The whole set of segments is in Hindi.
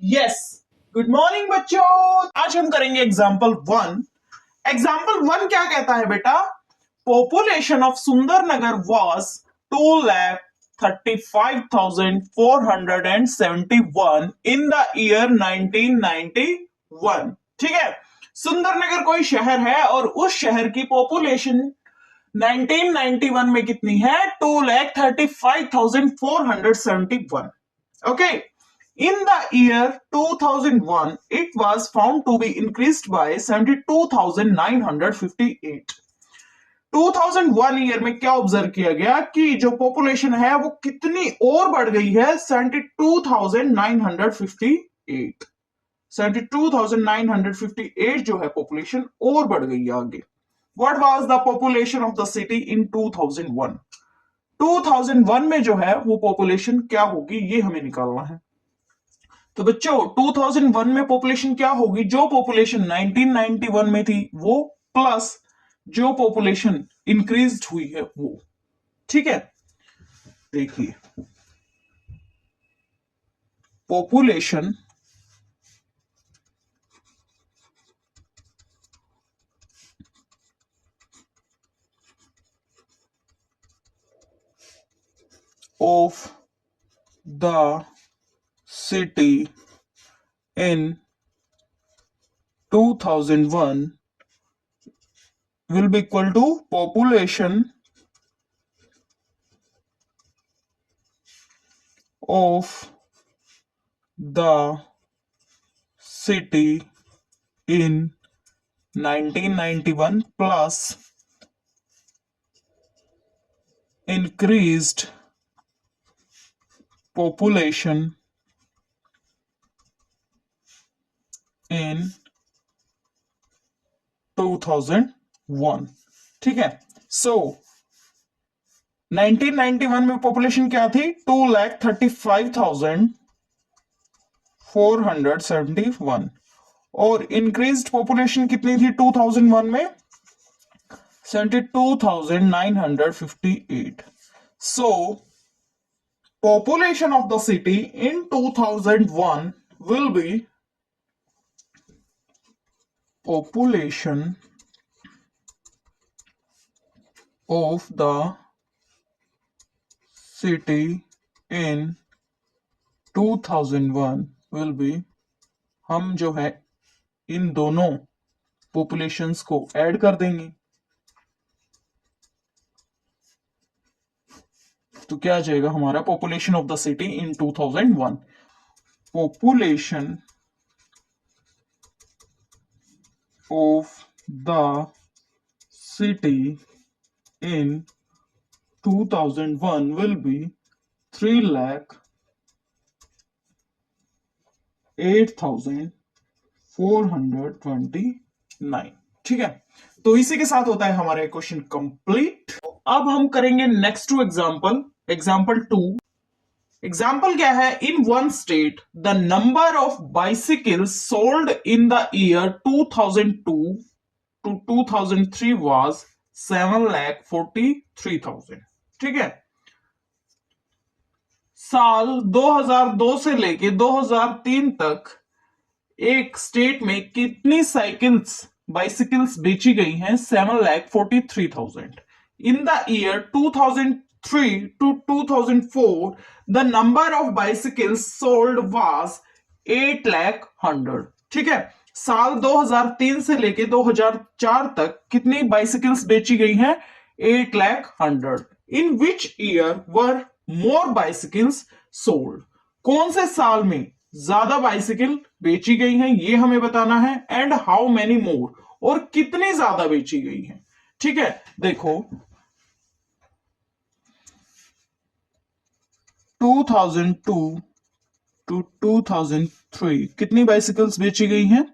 यस, गुड मॉर्निंग बच्चों। आज हम करेंगे एग्जाम्पल वन। एग्जाम्पल वन क्या कहता है बेटा? Population of Sundarnagar was 2,35,471 in the year 1991। ठीक है, सुंदरनगर कोई शहर है और उस शहर की पॉपुलेशन 1991 में कितनी है? 2,35,471। Okay, in the year 2001, it was found to be increased by 72,958. 2001 year में क्या ऑब्जर्व किया गया कि जो पॉपुलेशन है वो कितनी और बढ़ गई है? 72,958। 72,958 जो है पॉपुलेशन और बढ़ गई है आगे। What was the population of the city in 2001? 2001 में जो है वो पॉपुलेशन क्या होगी, ये हमें निकालना है। तो बच्चों 2001 में पॉपुलेशन क्या होगी? जो पॉपुलेशन 1991 में थी वो प्लस जो पॉपुलेशन इंक्रीज हुई है वो। ठीक है, देखिए population of the city in 2001 will be equal to population of the city in 1991 plus increased population in 2001। ठीक है, सो 1991 में पॉपुलेशन क्या थी? 2,35,471 और इंक्रीज्ड पॉपुलेशन कितनी थी 2001 में? 72,958। सो population of the city in 2001 will be population of the city in 2001 will be, हम जो है इन दोनों पॉपुलेशंस को ऐड कर देंगे तो क्या आ जाएगा हमारा? Population of the city in 2001, population of the city in 2001 will be 3,08,429। ठीक है, तो इसी के साथ होता है हमारा क्वेश्चन कंप्लीट। अब हम करेंगे next two example, example two. Example क्या है? In one state the number of bicycles sold in the year 2002 to 2003 was 7,43,000। ठीक है, साल 2002 से लेके 2003 तक एक स्टेट में कितनी साइकिल्स बाइसिकल्स बेची गई हैं? 7,43,000। इन the year 2003 to 2004 the number of bicycles sold was 8,100। ठीक है, साल 2003 से लेके 2004 तक कितनी बाइसिकल्स बेची गई हैं? 8,100। In which year were more bicycles sold? कौन से साल में ज्यादा बाइसिकल बेची गई हैं ये हमें बताना है। एंड हाउ मेनी मोर, और कितनी ज्यादा बेची गई हैं। ठीक है, देखो 2002 to 2003 कितनी बाइसिकल्स बेची गई हैं?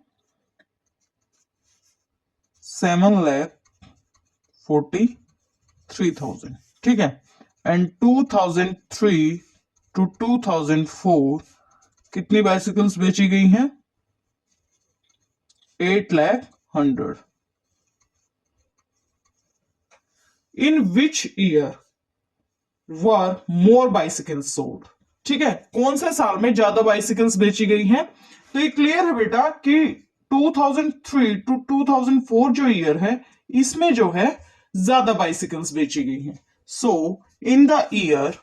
7,43,000। ठीक है, एंड 2003 to 2004 कितनी बाइसिकल्स बेची गई हैं? 8,100। In which year were more bicycles sold? ठीक है, कौन से साल में ज्यादा बाइसिकल्स बेची गई हैं? तो ये क्लियर है बेटा कि 2003 टू 2004 जो ईयर है, इसमें जो है ज्यादा बाइसिकल्स बेची गई हैं। सो इन the year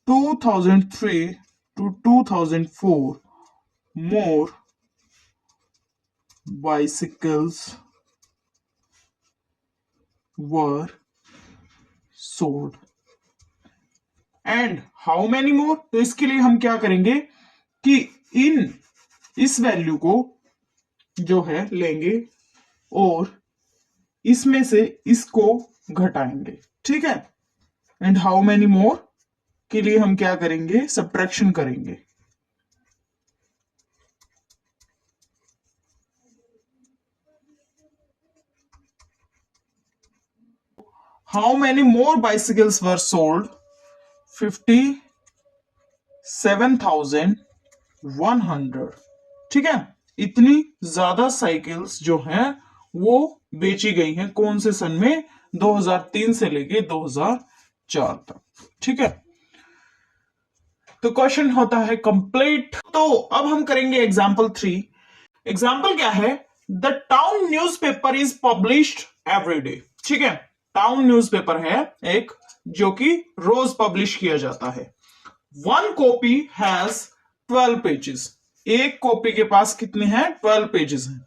2003 to 2004, more bicycles were sold. And how many more? तो इसके लिए हम क्या करेंगे कि इस वैल्यू को जो है लेंगे और इसमें से इसको घटाएंगे, ठीक है। एंड हाउ मेनी मोर के लिए हम क्या करेंगे, सब्ट्रैक्शन करेंगे। How many more bicycles were sold? 57,100, ठीक है। इतनी ज्यादा साइकिल्स जो हैं वो बेची गई हैं कौन से सन में? 2003 से लेके 2004 तक, ठीक है। तो क्वेश्चन होता है कंप्लीट। तो अब हम करेंगे एग्जाम्पल 3। एग्जाम्पल क्या है? The town newspaper is published every day, ठीक है। टाउन न्यूज़पेपर है एक जो कि रोज पब्लिश किया जाता है। One copy has 12 pages. एक कॉपी के पास कितने हैं? 12 पेजेस हैं।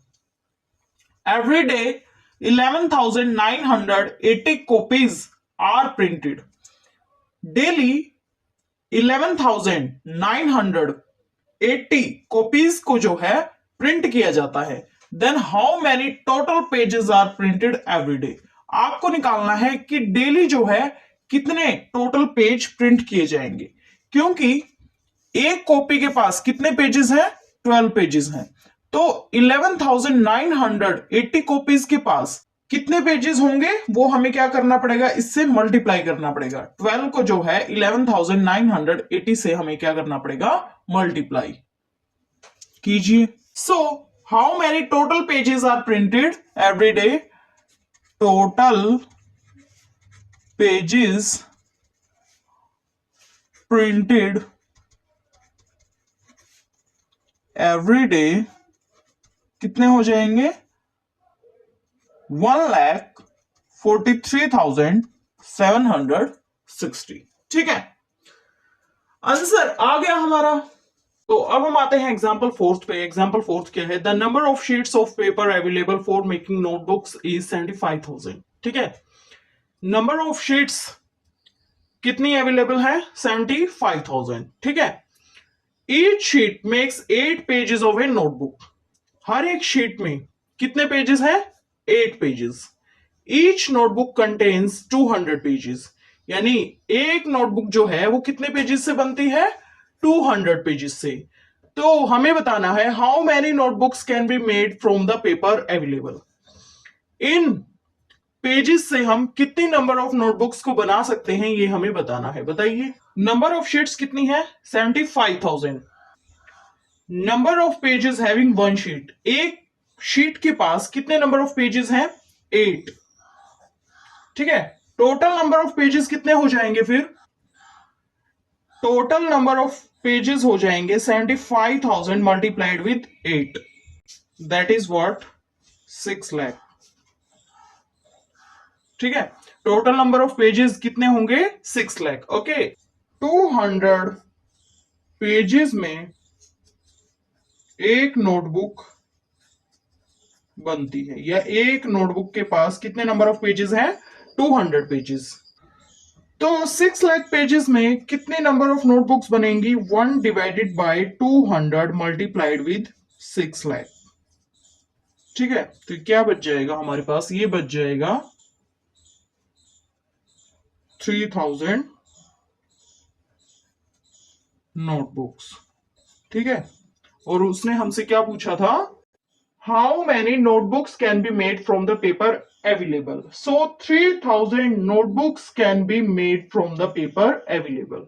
Every day 11,980 copies are printed. Daily 11,980 copies को जो है प्रिंट किया जाता है। Then how many total pages are printed every day. आपको निकालना है कि डेली जो है कितने टोटल पेज प्रिंट किए जाएंगे, क्योंकि एक कॉपी के पास कितने पेजेस हैं? 12 पेजेस हैं। तो 11,980 कॉपीज के पास कितने पेजेस होंगे वो हमें क्या करना पड़ेगा? इससे मल्टीप्लाई करना पड़ेगा। 12 को जो है 11,980 से हमें क्या करना पड़ेगा? मल्टीप्लाई कीजिए। So how many total pages are printed every day? Total pages printed every day कितने हो जाएंगे? 1,43,760, ठीक है। आंसर आ गया हमारा। तो अब हम आते हैं एग्जाम्पल 4 पे। एग्जाम्पल 4 क्या है? The number of sheets of paper available for making notebooks is 75,000, ठीक है। नंबर ऑफ शीट्स कितनी अवेलेबल है? 75,000, ठीक है। Each sheet makes 8 pages of a notebook. हर एक शीट में कितने पेजेस हैं? 8 pages. Each notebook contains 200 pages. यानी एक नोटबुक जो है वो कितने पेजेस से बनती है? 200 पेजेस से। तो हमें बताना है how many notebooks can be made from the paper available. In pages से हम कितनी नंबर ऑफ नोटबुक्स को बना सकते हैं ये हमें बताना है। बताइए। नंबर ऑफ शीट्स कितनी है? 75,000। Number of pages having one sheet. एक शीट के पास कितने नंबर ऑफ पेजेस हैं? 8, ठीक है। टोटल नंबर ऑफ पेजेस कितने हो जाएंगे फिर? टोटल नंबर ऑफ पेजेस हो जाएंगे 75,000 multiplied with 8, that is what? 6 lakh, ठीक है। टोटल नंबर ऑफ पेजेस कितने होंगे? 6 लाख, ओके। 200 पेजेस में एक नोटबुक बनती है, या एक नोटबुक के पास कितने नंबर ऑफ पेजेस हैं? 200 पेजेस। तो 6 लाख पेजेस में कितने नंबर ऑफ नोटबुक्स बनेंगी? 1 divided by 200 multiplied with 6 lakh, ठीक है। तो क्या बच जाएगा हमारे पास? ये बच जाएगा 3,000 नोटबुक्स, ठीक है। और उसने हमसे क्या पूछा था? How many notebooks can be made from the paper available. So 3,000 notebooks can be made from the paper available.